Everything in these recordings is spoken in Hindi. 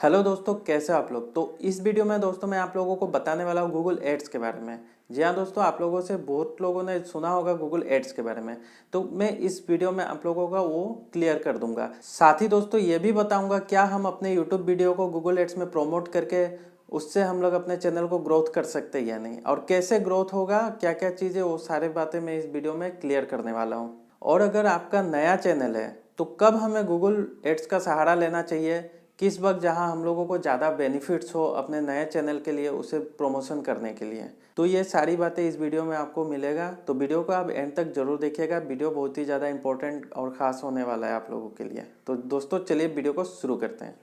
हेलो दोस्तों, कैसे हो आप लोग। तो इस वीडियो में दोस्तों मैं आप लोगों को बताने वाला हूँ गूगल एड्स के बारे में। जी हाँ दोस्तों, आप लोगों से बहुत लोगों ने सुना होगा गूगल एड्स के बारे में। तो मैं इस वीडियो में आप लोगों का वो क्लियर कर दूंगा। साथ ही दोस्तों ये भी बताऊंगा क्या हम अपने यूट्यूब वीडियो को गूगल एड्स में प्रमोट करके उससे हम लोग अपने चैनल को ग्रोथ कर सकते हैं या नहीं, और कैसे ग्रोथ होगा, क्या क्या चीज़ें, वो सारी बातें मैं इस वीडियो में क्लियर करने वाला हूँ। और अगर आपका नया चैनल है तो कब हमें गूगल एड्स का सहारा लेना चाहिए, किस वक्त जहां हम लोगों को ज़्यादा बेनिफिट्स हो अपने नए चैनल के लिए, उसे प्रमोशन करने के लिए, तो ये सारी बातें इस वीडियो में आपको मिलेगा। तो वीडियो को आप एंड तक जरूर देखिएगा। वीडियो बहुत ही ज़्यादा इंपॉर्टेंट और ख़ास होने वाला है आप लोगों के लिए। तो दोस्तों चलिए वीडियो को शुरू करते हैं।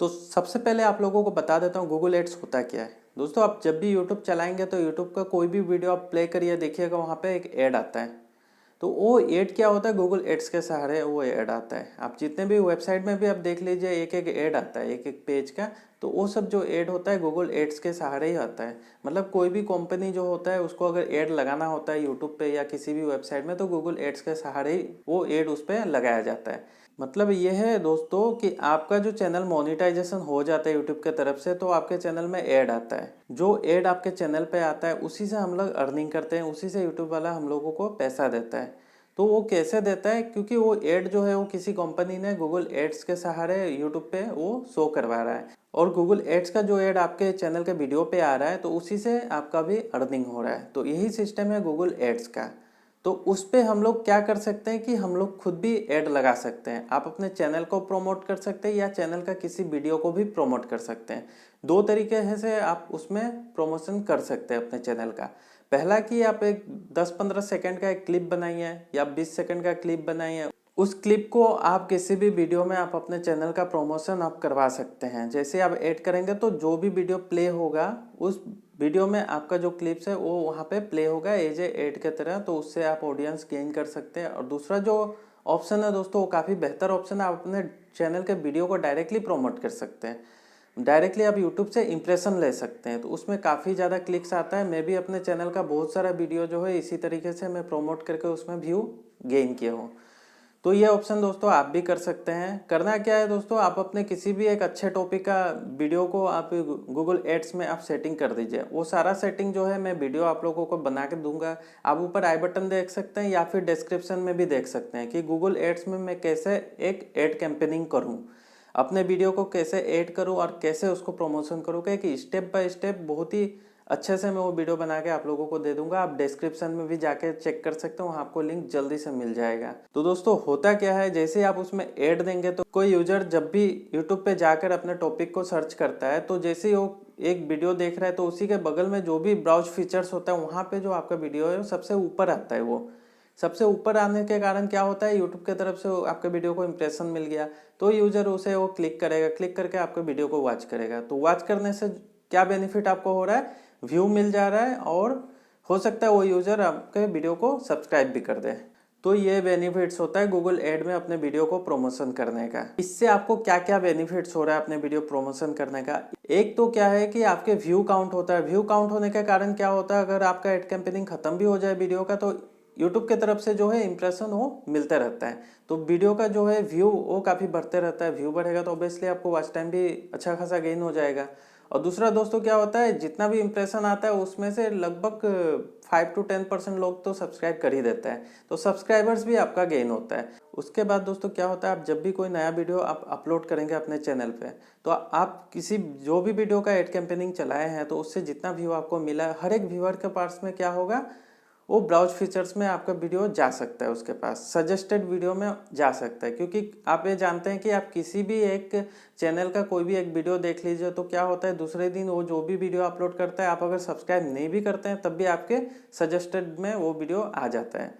तो सबसे पहले आप लोगों को बता देता हूँ गूगल एड्स होता क्या है। दोस्तों आप जब भी यूट्यूब चलाएंगे तो यूट्यूब का कोई भी वीडियो आप प्ले करिए, देखिएगा वहाँ पे एक ऐड आता है। तो वो ऐड क्या होता है, गूगल एड्स के सहारे वो ऐड आता है। आप जितने भी वेबसाइट में भी आप देख लीजिए, एक एक ऐड आता है एक एक पेज का। तो वो सब जो ऐड होता है गूगल एड्स के सहारे ही आता है। मतलब कोई भी कंपनी जो होता है उसको अगर ऐड लगाना होता है यूट्यूब पे या किसी भी वेबसाइट में, तो गूगल एड्स के सहारे ही वो ऐड उस पर लगाया जाता है। मतलब ये है दोस्तों कि आपका जो चैनल मोनेटाइजेशन हो जाता है यूट्यूब के तरफ से, तो आपके चैनल में ऐड आता है। जो ऐड आपके चैनल पे आता है उसी से हम लोग अर्निंग करते हैं, उसी से यूट्यूब वाला हम लोगों को पैसा देता है। तो वो कैसे देता है, क्योंकि वो ऐड जो है वो किसी कंपनी ने गूगल एड्स के सहारे यूट्यूब पे वो शो करवा रहा है, और गूगल एड्स का जो ऐड आपके चैनल के वीडियो पे आ रहा है तो उसी से आपका भी अर्निंग हो रहा है। तो यही सिस्टम है गूगल एड्स का। तो उस पे हम लोग क्या कर सकते हैं कि हम लोग खुद भी ऐड लगा सकते हैं। आप अपने चैनल को प्रमोट कर सकते हैं या चैनल का किसी वीडियो को भी प्रमोट कर सकते हैं। दो तरीके से आप उसमें प्रमोशन कर सकते हैं अपने चैनल का। पहला कि आप एक 10-15 सेकंड का एक क्लिप बनाइए या 20 सेकंड का क्लिप बनाइए। उस क्लिप को आप किसी भी वीडियो में आप अपने चैनल का प्रमोशन आप करवा सकते हैं। जैसे आप ऐड करेंगे तो जो भी वीडियो प्ले होगा उस वीडियो में आपका जो क्लिप्स है वो वहाँ पे प्ले होगा एज ए एड के तरह। तो उससे आप ऑडियंस गेन कर सकते हैं। और दूसरा जो ऑप्शन है दोस्तों वो काफ़ी बेहतर ऑप्शन है, आप अपने चैनल के वीडियो को डायरेक्टली प्रमोट कर सकते हैं। डायरेक्टली आप यूट्यूब से इंप्रेशन ले सकते हैं, तो उसमें काफ़ी ज़्यादा क्लिक्स आता है। मैं भी अपने चैनल का बहुत सारा वीडियो जो है इसी तरीके से मैं प्रमोट करके उसमें व्यू गेन किया हूँ। तो ये ऑप्शन दोस्तों आप भी कर सकते हैं। करना क्या है दोस्तों, आप अपने किसी भी एक अच्छे टॉपिक का वीडियो को आप गूगल एड्स में आप सेटिंग कर दीजिए। वो सारा सेटिंग जो है मैं वीडियो आप लोगों को बना के दूंगा। आप ऊपर आई बटन देख सकते हैं या फिर डिस्क्रिप्शन में भी देख सकते हैं कि गूगल एड्स में मैं कैसे एक एड कैंपेनिंग करूँ, अपने वीडियो को कैसे ऐड करूं और कैसे उसको प्रमोशन करूं, कि स्टेप बाय स्टेप बहुत ही अच्छे से मैं वो वीडियो बना के आप लोगों को दे दूंगा। आप डिस्क्रिप्शन में भी जाके चेक कर सकते हो, वहाँ आपको लिंक जल्दी से मिल जाएगा। तो दोस्तों होता क्या है, जैसे आप उसमें ऐड देंगे तो कोई यूजर जब भी यूट्यूब पे जाकर अपने टॉपिक को सर्च करता है, तो जैसे ही वो एक वीडियो देख रहा है तो उसी के बगल में जो भी ब्राउज फीचर्स होता है वहाँ पे जो आपका वीडियो है सबसे ऊपर आता है। वो सबसे ऊपर आने के कारण क्या होता है, यूट्यूब की तरफ से आपके वीडियो को इंप्रेशन मिल गया तो यूजर उसे वो क्लिक करेगा, क्लिक करके आपके वीडियो को वॉच करेगा। तो वॉच करने से क्या बेनिफिट आपको हो रहा है, व्यू मिल जा रहा है, और हो सकता है वो यूजर आपके वीडियो को सब्सक्राइब भी कर दे। तो ये बेनिफिट्स होता है गूगल एड में अपने वीडियो को प्रमोशन करने का। इससे आपको क्या क्या बेनिफिट्स हो रहा है अपने वीडियो प्रमोशन करने का। एक तो क्या है कि आपके व्यू काउंट होता है। व्यू काउंट होने के कारण क्या होता है, अगर आपका एड कैंपेनिंग खत्म भी हो जाए वीडियो का, तो यूट्यूब की तरफ से जो है इंप्रेशन वो मिलता रहता है। तो वीडियो का जो है व्यू वो काफ़ी बढ़ते रहता है। व्यू बढ़ेगा तो ऑब्वियसली आपको वॉच टाइम भी अच्छा खासा गेन हो जाएगा। और दूसरा दोस्तों क्या होता है, जितना भी इंप्रेशन आता है उसमें से लगभग 5 to 10% लोग तो सब्सक्राइब कर ही देता है, तो सब्सक्राइबर्स भी आपका गेन होता है। उसके बाद दोस्तों क्या होता है, आप जब भी कोई नया वीडियो आप अपलोड करेंगे अपने चैनल पे, तो आप किसी जो भी वीडियो का एड कैंपेनिंग चलाए हैं तो उससे जितना व्यू आपको मिला, हर एक व्यूअर के पास में क्या होगा, वो ब्राउज फीचर्स में आपका वीडियो जा सकता है, उसके पास सजेस्टेड वीडियो में जा सकता है। क्योंकि आप ये जानते हैं कि आप किसी भी एक चैनल का कोई भी एक वीडियो देख लीजिए तो क्या होता है, दूसरे दिन वो जो भी वीडियो अपलोड करता है, आप अगर सब्सक्राइब नहीं भी करते हैं तब भी आपके सजेस्टेड में वो वीडियो आ जाता है।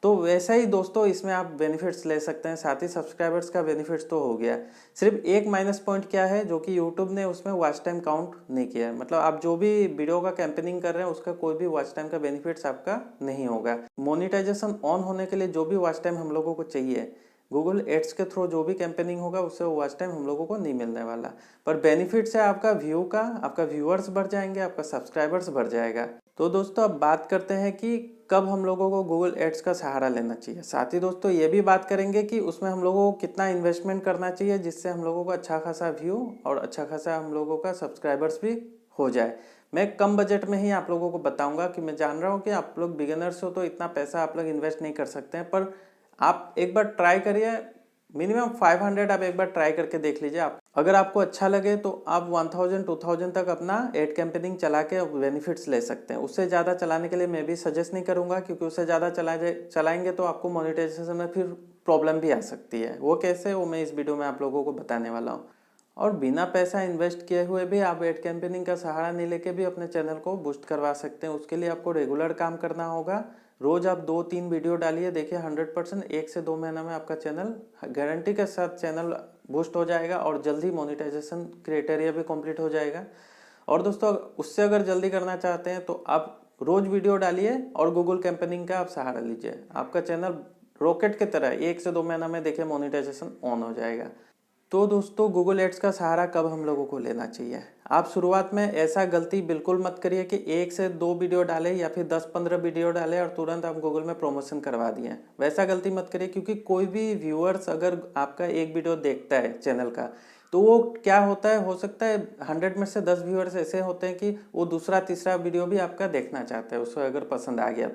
तो वैसा ही दोस्तों इसमें आप बेनिफिट्स ले सकते हैं। साथ ही सब्सक्राइबर्स का बेनिफिट्स तो हो गया। सिर्फ एक माइनस पॉइंट क्या है, जो कि यूट्यूब ने उसमें वॉच टाइम काउंट नहीं किया है। मतलब आप जो भी वीडियो का कैंपेनिंग कर रहे हैं उसका कोई भी वॉच टाइम का बेनिफिट्स आपका नहीं होगा। मोनेटाइजेशन ऑन होने के लिए जो भी वॉच टाइम हम लोगों को चाहिए, गूगल एड्स के थ्रू जो भी कैंपेनिंग होगा उससे वॉच टाइम हम लोगों को नहीं मिलने वाला। पर बेनिफिट्स है आपका व्यू का, आपका व्यूअर्स बढ़ जाएंगे, आपका सब्सक्राइबर्स बढ़ जाएगा। तो दोस्तों अब बात करते हैं कि कब हम लोगों को गूगल एड्स का सहारा लेना चाहिए। साथ ही दोस्तों ये भी बात करेंगे कि उसमें हम लोगों को कितना इन्वेस्टमेंट करना चाहिए जिससे हम लोगों को अच्छा खासा व्यू और अच्छा खासा हम लोगों का सब्सक्राइबर्स भी हो जाए। मैं कम बजट में ही आप लोगों को बताऊंगा कि मैं जान रहा हूँ कि आप लोग बिगिनर्स हो तो इतना पैसा आप लोग इन्वेस्ट नहीं कर सकते हैं, पर आप एक बार ट्राई करिए। मिनिमम 500 आप एक बार ट्राई करके देख लीजिए। आप अगर आपको अच्छा लगे तो आप 1000-2000 तक अपना एड कैंपेनिंग चला के बेनिफिट्स ले सकते हैं। उससे ज़्यादा चलाने के लिए मैं भी सजेस्ट नहीं करूंगा, क्योंकि उससे ज़्यादा चलाएंगे तो आपको मोनेटाइजेशन में फिर प्रॉब्लम भी आ सकती है। वो कैसे, वो मैं इस वीडियो में आप लोगों को बताने वाला हूँ। और बिना पैसा इन्वेस्ट किए हुए भी आप एड कैंपेनिंग का सहारा नहीं लेके भी अपने चैनल को बूस्ट करवा सकते हैं। उसके लिए आपको रेगुलर काम करना होगा। रोज आप 2-3 वीडियो डालिए, देखिए 100% 1 से 2 महीना में आपका चैनल गारंटी के साथ चैनल बूस्ट हो जाएगा और जल्दी मोनेटाइजेशन क्राइटेरिया भी कंप्लीट हो जाएगा। और दोस्तों उससे अगर जल्दी करना चाहते हैं तो आप रोज वीडियो डालिए और गूगल कैंपेनिंग का आप सहारा लीजिए। आपका चैनल रॉकेट की तरह 1 से 2 महीना में देखिए मोनेटाइजेशन ऑन हो जाएगा। तो दोस्तों गूगल एड्स का सहारा कब हम लोगों को लेना चाहिए। आप शुरुआत में ऐसा गलती बिल्कुल मत करिए कि 1 से 2 वीडियो डालें या फिर 10-15 वीडियो डालें और तुरंत आप गूगल में प्रमोशन करवा दिए। वैसा गलती मत करिए, क्योंकि कोई भी व्यूअर्स अगर आपका एक वीडियो देखता है चैनल का, तो वो क्या होता है, हो सकता है 100 में से 10 व्यूअर्स ऐसे होते हैं कि वो दूसरा तीसरा वीडियो भी आपका देखना चाहते हैं, उसको अगर पसंद आ गया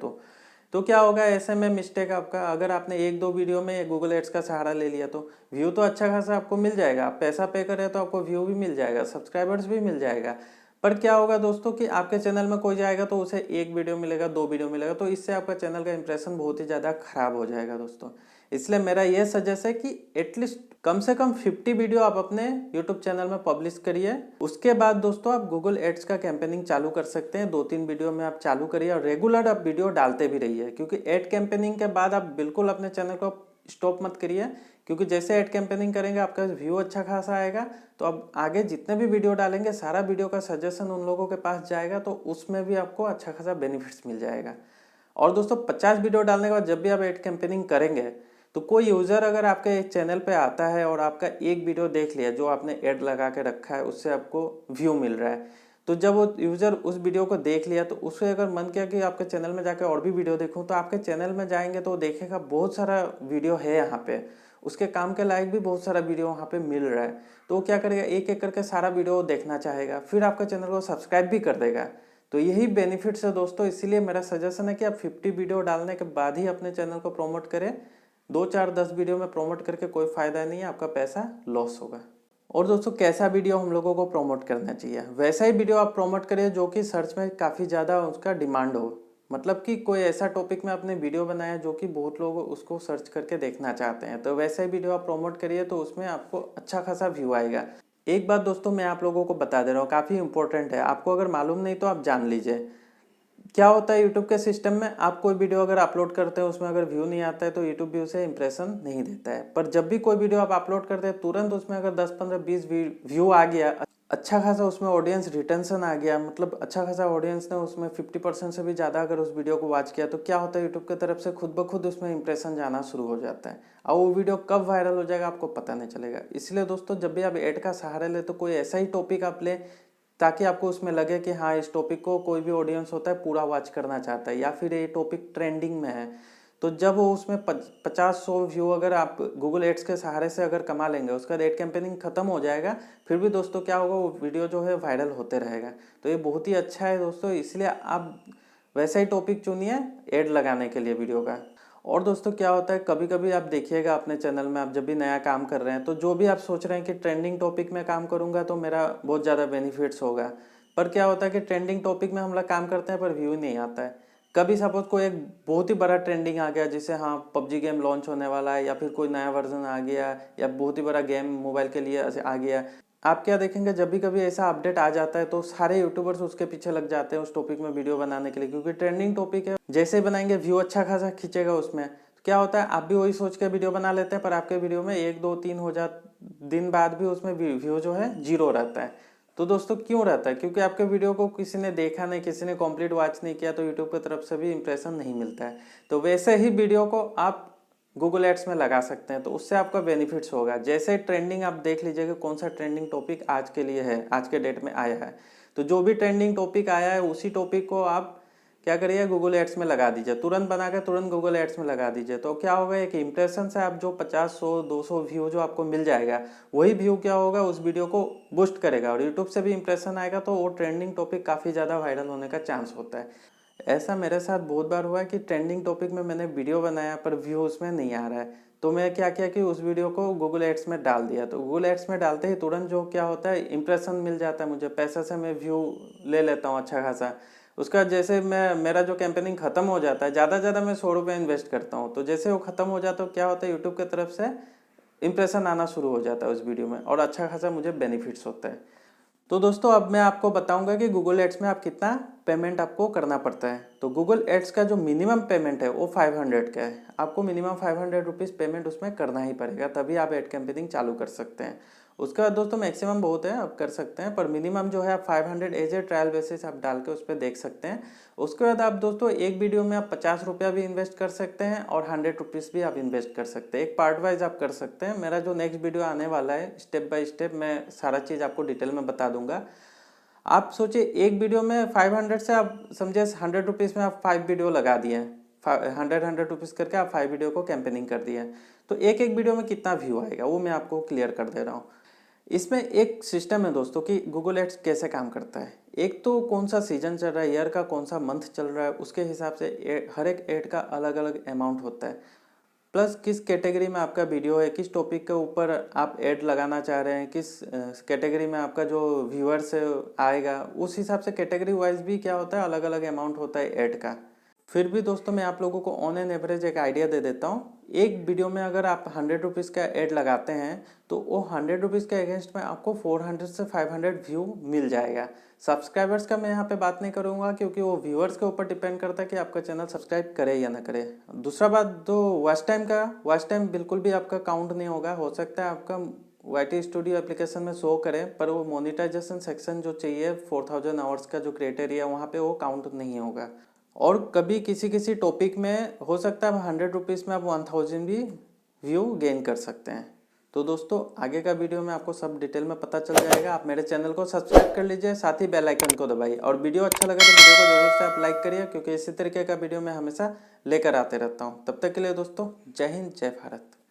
तो क्या होगा ऐसे में मिस्टेक आपका। अगर आपने 1-2 वीडियो में गूगल एड्स का सहारा ले लिया तो व्यू तो अच्छा खासा आपको मिल जाएगा। आप पैसा पे करें तो आपको व्यू भी मिल जाएगा, सब्सक्राइबर्स भी मिल जाएगा। पर क्या होगा दोस्तों कि आपके चैनल में कोई जाएगा तो उसे 1 वीडियो मिलेगा, 2 वीडियो मिलेगा, तो इससे आपका चैनल का इंप्रेशन बहुत ही ज़्यादा खराब हो जाएगा दोस्तों। इसलिए मेरा यह सजेस्ट है कि एटलीस्ट कम से कम 50 वीडियो आप अपने यूट्यूब चैनल में पब्लिश करिए। उसके बाद दोस्तों आप गूगल एड्स का कैंपेनिंग चालू कर सकते हैं। 2-3 वीडियो में आप चालू करिए और रेगुलर आप वीडियो डालते भी रहिए, क्योंकि एड कैंपेनिंग के बाद आप बिल्कुल अपने चैनल को स्टॉप मत करिए, क्योंकि जैसे एड कैंपेनिंग करेंगे आपका व्यू अच्छा खासा आएगा तो अब आगे जितने भी वीडियो डालेंगे सारा वीडियो का सजेशन उन लोगों के पास जाएगा, तो उसमें भी आपको अच्छा खासा बेनिफिट्स मिल जाएगा। और दोस्तों 50 वीडियो डालने के बाद जब भी आप एड कैंपेनिंग करेंगे तो कोई यूज़र अगर आपके चैनल पे आता है और आपका एक वीडियो देख लिया जो आपने ऐड लगा के रखा है, उससे आपको व्यू मिल रहा है, तो जब वो यूज़र उस वीडियो को देख लिया तो उससे अगर मन किया कि आपके चैनल में जाकर और भी वीडियो देखूं, तो आपके चैनल में जाएंगे तो देखेगा बहुत सारा वीडियो है यहाँ पे, उसके काम के लायक भी बहुत सारा वीडियो वहाँ पे मिल रहा है। तो वो क्या करेगा, एक एक करके सारा वीडियो देखना चाहेगा, फिर आपके चैनल को सब्सक्राइब भी कर देगा। तो यही बेनिफिट्स है दोस्तों। इसीलिए मेरा सजेशन है कि आप 50 वीडियो डालने के बाद ही अपने चैनल को प्रमोट करें। 2-4-10 वीडियो में प्रमोट करके कोई फायदा नहीं है, आपका पैसा लॉस होगा। और दोस्तों कैसा वीडियो हम लोगों को प्रमोट करना चाहिए, वैसा ही वीडियो आप प्रमोट करिए जो कि सर्च में काफ़ी ज़्यादा उसका डिमांड हो। मतलब कि कोई ऐसा टॉपिक में आपने वीडियो बनाया जो कि बहुत लोग उसको सर्च करके देखना चाहते हैं, तो वैसा ही वीडियो आप प्रमोट करिए तो उसमें आपको अच्छा खासा व्यू आएगा। एक बात दोस्तों मैं आप लोगों को बता दे रहा हूँ, काफ़ी इंपॉर्टेंट है, आपको अगर मालूम नहीं तो आप जान लीजिए। क्या होता है यूट्यूब के सिस्टम में, आप कोई वीडियो अगर अपलोड करते हैं उसमें अगर व्यू नहीं आता है तो यूट्यूब भी उसे इंप्रेशन नहीं देता है। पर जब भी कोई वीडियो आप अपलोड करते हैं तुरंत उसमें अगर 10-15-20 व्यू आ गया, अच्छा खासा उसमें ऑडियंस रिटेंशन आ गया, मतलब अच्छा खासा ऑडियंस ने उसमें 50% से भी ज़्यादा अगर उस वीडियो को वॉच किया, तो क्या होता है यूट्यूब की तरफ से खुद ब खुद उसमें इंप्रेशन जाना शुरू हो जाता है और वो वीडियो कब वायरल हो जाएगा आपको पता नहीं चलेगा। इसलिए दोस्तों जब भी आप एड का सहारा ले तो कोई ऐसा ही टॉपिक आप ले ताकि आपको उसमें लगे कि हाँ इस टॉपिक को कोई भी ऑडियंस होता है पूरा वॉच करना चाहता है, या फिर ये टॉपिक ट्रेंडिंग में है। तो जब वो उसमें 50-100 व्यू अगर आप गूगल एड्स के सहारे से अगर कमा लेंगे, उसका एड कैंपेनिंग खत्म हो जाएगा, फिर भी दोस्तों क्या होगा, वो वीडियो जो है वायरल होते रहेगा। तो ये बहुत ही अच्छा है दोस्तों, इसलिए आप वैसा ही टॉपिक चुनिए एड लगाने के लिए वीडियो का। और दोस्तों क्या होता है, कभी कभी आप देखिएगा अपने चैनल में, आप जब भी नया काम कर रहे हैं तो जो भी आप सोच रहे हैं कि ट्रेंडिंग टॉपिक में काम करूंगा तो मेरा बहुत ज़्यादा बेनिफिट्स होगा, पर क्या होता है कि ट्रेंडिंग टॉपिक में हम लोग काम करते हैं पर व्यू नहीं आता है। कभी सपोज कोई एक बहुत ही बड़ा ट्रेंडिंग आ गया, जैसे हाँ पबजी गेम लॉन्च होने वाला है, या फिर कोई नया वर्जन आ गया, या बहुत ही बड़ा गेम मोबाइल के लिए आ गया, आप क्या देखेंगे जब भी कभी ऐसा अपडेट आ जाता है तो सारे यूट्यूबर्स उसके पीछे लग जाते हैं उस टॉपिक में वीडियो बनाने के लिए, क्योंकि ट्रेंडिंग टॉपिक है, जैसे ही बनाएंगे व्यू अच्छा खासा खींचेगा उसमें। तो क्या होता है, आप भी वही सोच के वीडियो बना लेते हैं, पर आपके वीडियो में 1-2-3 हो जा दिन बाद भी उसमें व्यू जो है 0 रहता है। तो दोस्तों क्यों रहता है, क्योंकि आपके वीडियो को किसी ने देखा नहीं, किसी ने कंप्लीट वॉच नहीं किया, तो यूट्यूब की तरफ से भी इंप्रेशन नहीं मिलता है। तो वैसे ही वीडियो को आप गूगल एड्स में लगा सकते हैं, तो उससे आपका बेनिफिट्स होगा। जैसे ट्रेंडिंग आप देख लीजिए कि कौन सा ट्रेंडिंग टॉपिक आज के लिए है, आज के डेट में आया है, तो जो भी ट्रेंडिंग टॉपिक आया है उसी टॉपिक को आप क्या करिए, गूगल एड्स में लगा दीजिए, तुरंत बना के तुरंत गूगल एड्स में लगा दीजिए। तो क्या होगा, एक इंप्रेशन से आप जो 50, 100, 200 व्यू जो आपको मिल जाएगा, वही व्यू क्या होगा, उस वीडियो को बूस्ट करेगा और यूट्यूब से भी इंप्रेशन आएगा, तो वो ट्रेंडिंग टॉपिक काफ़ी ज़्यादा वायरल होने का चांस होता है। ऐसा मेरे साथ बहुत बार हुआ है कि ट्रेंडिंग टॉपिक में मैंने वीडियो बनाया पर व्यू उसमें नहीं आ रहा है, तो मैं क्या किया कि उस वीडियो को गूगल एड्स में डाल दिया। तो गूगल एड्स में डालते ही तुरंत जो क्या होता है, इंप्रेशन मिल जाता है मुझे, पैसे से मैं व्यू ले लेता हूँ अच्छा खासा। उसका जैसे मेरा जो कैंपेनिंग खत्म हो जाता है, ज़्यादा ज़्यादा मैं 100 रुपये इन्वेस्ट करता हूँ, तो जैसे वो खत्म हो जाता है तो क्या होता है, यूट्यूब की तरफ से इंप्रेशन आना शुरू हो जाता है उस वीडियो में और अच्छा खासा मुझे बेनिफिट्स होता है। तो दोस्तों अब मैं आपको बताऊंगा कि गूगल एड्स में आप कितना पेमेंट आपको करना पड़ता है। तो गूगल एड्स का जो मिनिमम पेमेंट है वो 500 का है। आपको मिनिमम 500 रुपीज़ पेमेंट उसमें करना ही पड़ेगा, तभी आप एड कैंपेनिंग चालू कर सकते हैं। उसके बाद दोस्तों मैक्सिमम बहुत है, आप कर सकते हैं, पर मिनिमम जो है आप 500 एज ए ट्रायल बेसिस आप डाल के उस पर देख सकते हैं। उसके बाद आप दोस्तों एक वीडियो में आप 50 रुपया भी इन्वेस्ट कर सकते हैं और 100 रुपीज़ भी आप इन्वेस्ट कर सकते हैं। एक पार्ट वाइज आप कर सकते हैं। मेरा जो नेक्स्ट वीडियो आने वाला है, स्टेप बाय स्टेप मैं सारा चीज़ आपको डिटेल में बता दूंगा। आप सोचिए एक वीडियो में 500 से आप समझे 100 रुपीज़ में आप 5 वीडियो लगा दिए हैं, 100 रुपीज़ करके आप 5 वीडियो को कैंपेनिंग कर दिए हैं, तो एक एक वीडियो में कितना व्यू आएगा वो मैं आपको क्लियर कर दे रहा हूँ। इसमें एक सिस्टम है दोस्तों कि गूगल एड्स कैसे काम करता है। एक तो कौन सा सीजन चल रहा है, ईयर का कौन सा मंथ चल रहा है, उसके हिसाब से हर एक एड का अलग अलग अमाउंट होता है। प्लस किस कैटेगरी में आपका वीडियो है, किस टॉपिक के ऊपर आप ऐड लगाना चाह रहे हैं, किस कैटेगरी में आपका जो व्यूअर्स आएगा, उस हिसाब से कैटेगरी वाइज भी क्या होता है, अलग अलग अमाउंट होता है ऐड का। फिर भी दोस्तों मैं आप लोगों को ऑन एन एवरेज एक आइडिया दे देता हूँ। एक वीडियो में अगर आप 100 रुपीज़ का ऐड लगाते हैं तो वो 100 रुपीज़ के अगेंस्ट में आपको 400 से 500 व्यू मिल जाएगा। सब्सक्राइबर्स का मैं यहाँ पे बात नहीं करूँगा क्योंकि वो व्यूअर्स के ऊपर डिपेंड करता है कि आपका चैनल सब्सक्राइब करे या ना करे। दूसरा बात, तो वॉच टाइम बिल्कुल भी आपका काउंट नहीं होगा। हो सकता है आपका YT स्टूडियो एप्लीकेशन में शो करे, पर वो मोनेटाइजेशन सेक्शन जो चाहिए 4000 आवर्स का जो क्राइटेरिया, वहाँ पे वो काउंट नहीं होगा। और कभी किसी किसी टॉपिक में हो सकता है 100 रुपीज़ में आप 1000 भी व्यू गेन कर सकते हैं। तो दोस्तों आगे का वीडियो में आपको सब डिटेल में पता चल जाएगा। आप मेरे चैनल को सब्सक्राइब कर लीजिए, साथ ही बेल आइकन को दबाइए, और वीडियो अच्छा लगा तो वीडियो को जरूर से आप लाइक करिए, क्योंकि इसी तरीके का वीडियो मैं हमेशा लेकर आते रहता हूँ। तब तक के लिए दोस्तों जय हिंद, जय भारत।